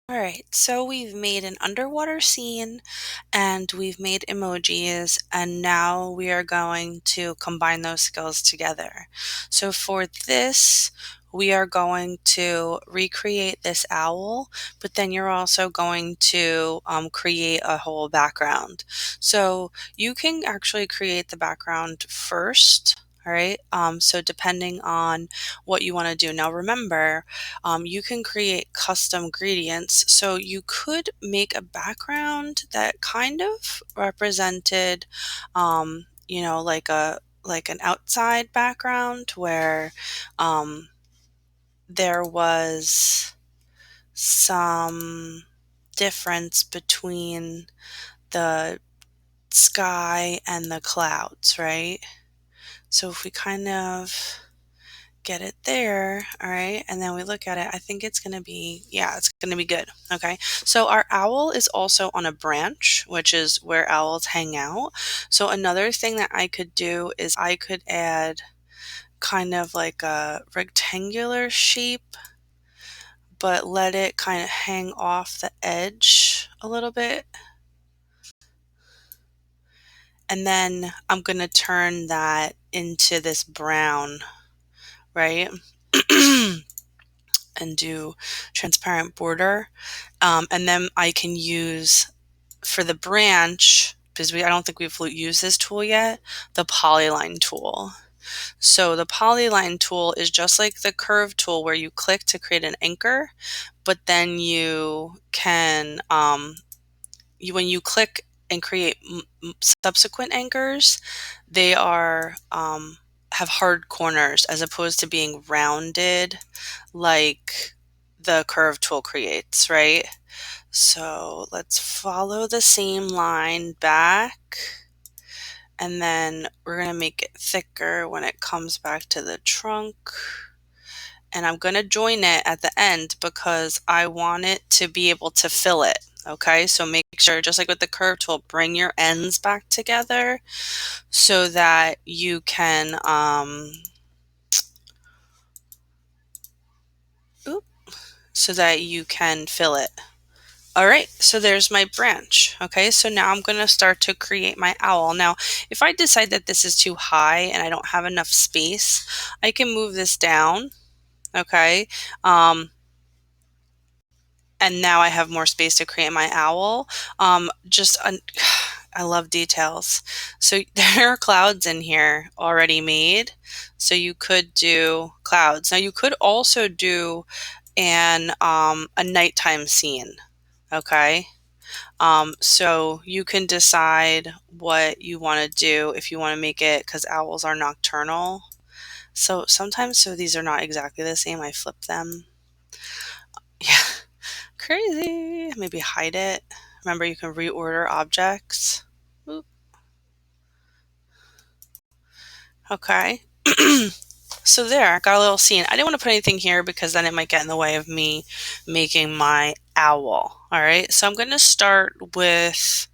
All right, so we've made an underwater scene and we've made emojis, and now we are going to combine those skills together. So for this, we are going to recreate this owl, but then you're also going to create a whole background. So you can actually create the background first. All right, so depending on what you want to do. Now remember, you can create custom gradients. So you could make a background that kind of represented, like an outside background where there was some difference between the sky and the clouds, right? So if we kind of get it there, all right, and then we look at it, I think it's going to be, yeah, it's going to be good. Okay, so our owl is also on a branch, which is where owls hang out. So another thing that I could do is I could add kind of like a rectangular shape, but let it kind of hang off the edge a little bit. And then I'm going to turn that into this brown, right? And do transparent border. And then I can use, for the branch, because I don't think we've used this tool yet, the Polyline tool. So the Polyline tool is just like the curve tool where you click to create an anchor, but then you can, when you click and create subsequent anchors, they are have hard corners as opposed to being rounded like the curve tool creates, right? So let's follow the same line back, and then we're going to make it thicker when it comes back to the trunk. And I'm going to join it at the end because I want it to be able to fill it. Okay, so make sure, just like with the curve tool, bring your ends back together so that you can fill it. All right, so there's my branch. Okay, so now I'm going to start to create my owl. Now, if I decide that this is too high and I don't have enough space, I can move this down. Okay, and now I have more space to create my owl. I love details. So there are clouds in here already made. So you could do clouds. Now you could also do a nighttime scene. Okay. So you can decide what you want to do if you want to make it, because owls are nocturnal. So sometimes, so these are not exactly the same. I flip them. Yeah. Crazy. Maybe hide it. Remember, you can reorder objects. Oop. Okay. So there, I got a little scene. I didn't want to put anything here because then it might get in the way of me making my owl. All right, so I'm going to start with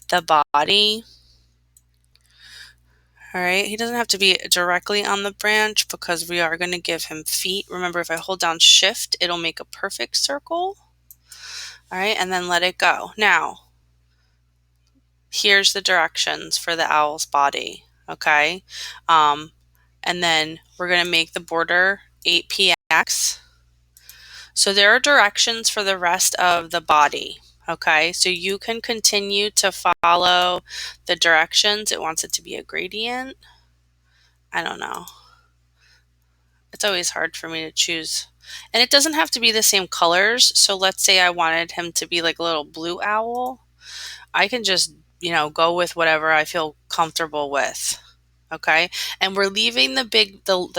the body. All right, he doesn't have to be directly on the branch because we are going to give him feet. Remember, if I hold down shift, it'll make a perfect circle. All right, and then let it go. Now, here's the directions for the owl's body. Okay, and then we're going to make the border 8px. So there are directions for the rest of the body. Okay, so you can continue to follow the directions. It wants it to be a gradient. I don't know. It's always hard for me to choose. And it doesn't have to be the same colors. So let's say I wanted him to be like a little blue owl. I can just, go with whatever I feel comfortable with. Okay, and we're leaving the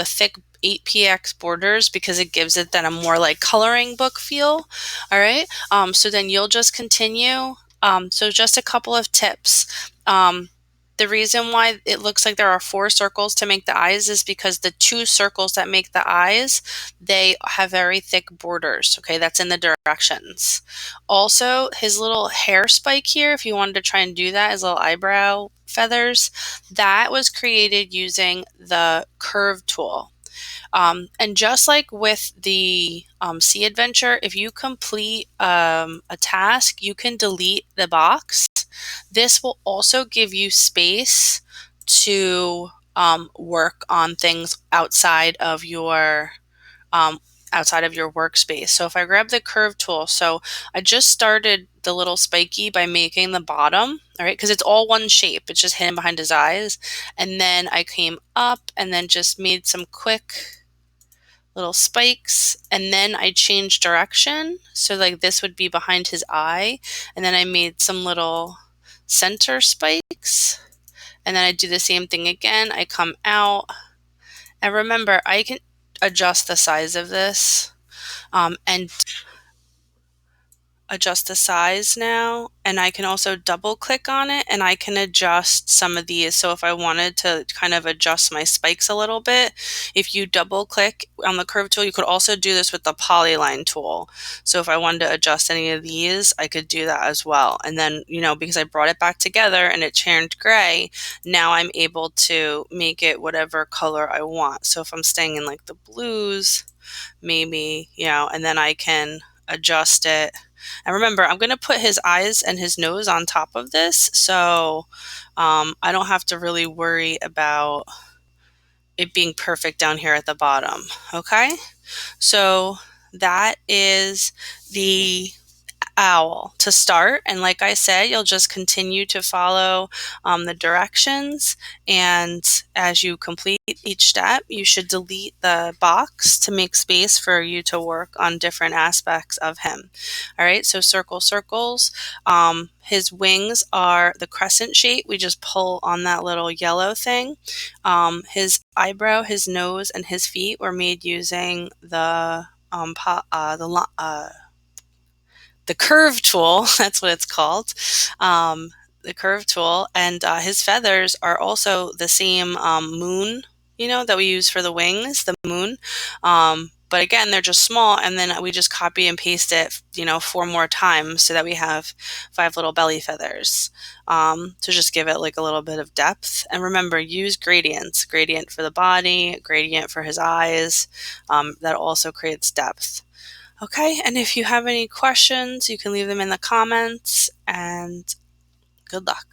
thick 8px borders because it gives it then a more like coloring book feel. All right, so then you'll just continue. So just a couple of tips. The reason why it looks like there are 4 circles to make the eyes is because the 2 circles that make the eyes, they have very thick borders. Okay, that's in the directions. Also, his little hair spike here, if you wanted to try and do that, his little eyebrow feathers, that was created using the curve tool. And just like with the sea adventure, if you complete a task, you can delete the box. This will also give you space to work on things um, outside of your workspace. So if I grab the curve tool, so I just started the little spiky by making the bottom, all right, because it's all one shape. It's just hidden behind his eyes. And then I came up and then just made some quick little spikes, and then I changed direction. So like this would be behind his eye. And then I made some little center spikes. And then I do the same thing again. I come out. And remember, I can adjust the size of this and adjust the size now, and I can also double click on it and I can adjust some of these. So if I wanted to kind of adjust my spikes a little bit, if you double click on the curve tool, you could also do this with the Polyline tool. So if I wanted to adjust any of these, I could do that as well. And then, you know, because I brought it back together and it turned gray, now I'm able to make it whatever color I want. So if I'm staying in like the blues, maybe, you know, and then I can adjust it. And remember, I'm going to put his eyes and his nose on top of this, so I don't have to really worry about it being perfect down here at the bottom. Okay, so that is the owl to start, and like I said, you'll just continue to follow the directions, and as you complete each step you should delete the box to make space for you to work on different aspects of him. All right, so circles. His wings are the crescent shape. We just pull on that little yellow thing. His eyebrow, his nose, and his feet were made using the curve tool. That's what it's called. The curve tool. And his feathers are also the same moon, you know, that we use for the wings, the moon. But again, they're just small, and then we just copy and paste it, you know, 4 more times so that we have 5 little belly feathers, to just give it like a little bit of depth. And remember, use gradients, gradient for the body, gradient for his eyes. That also creates depth. Okay, and if you have any questions, you can leave them in the comments, and good luck.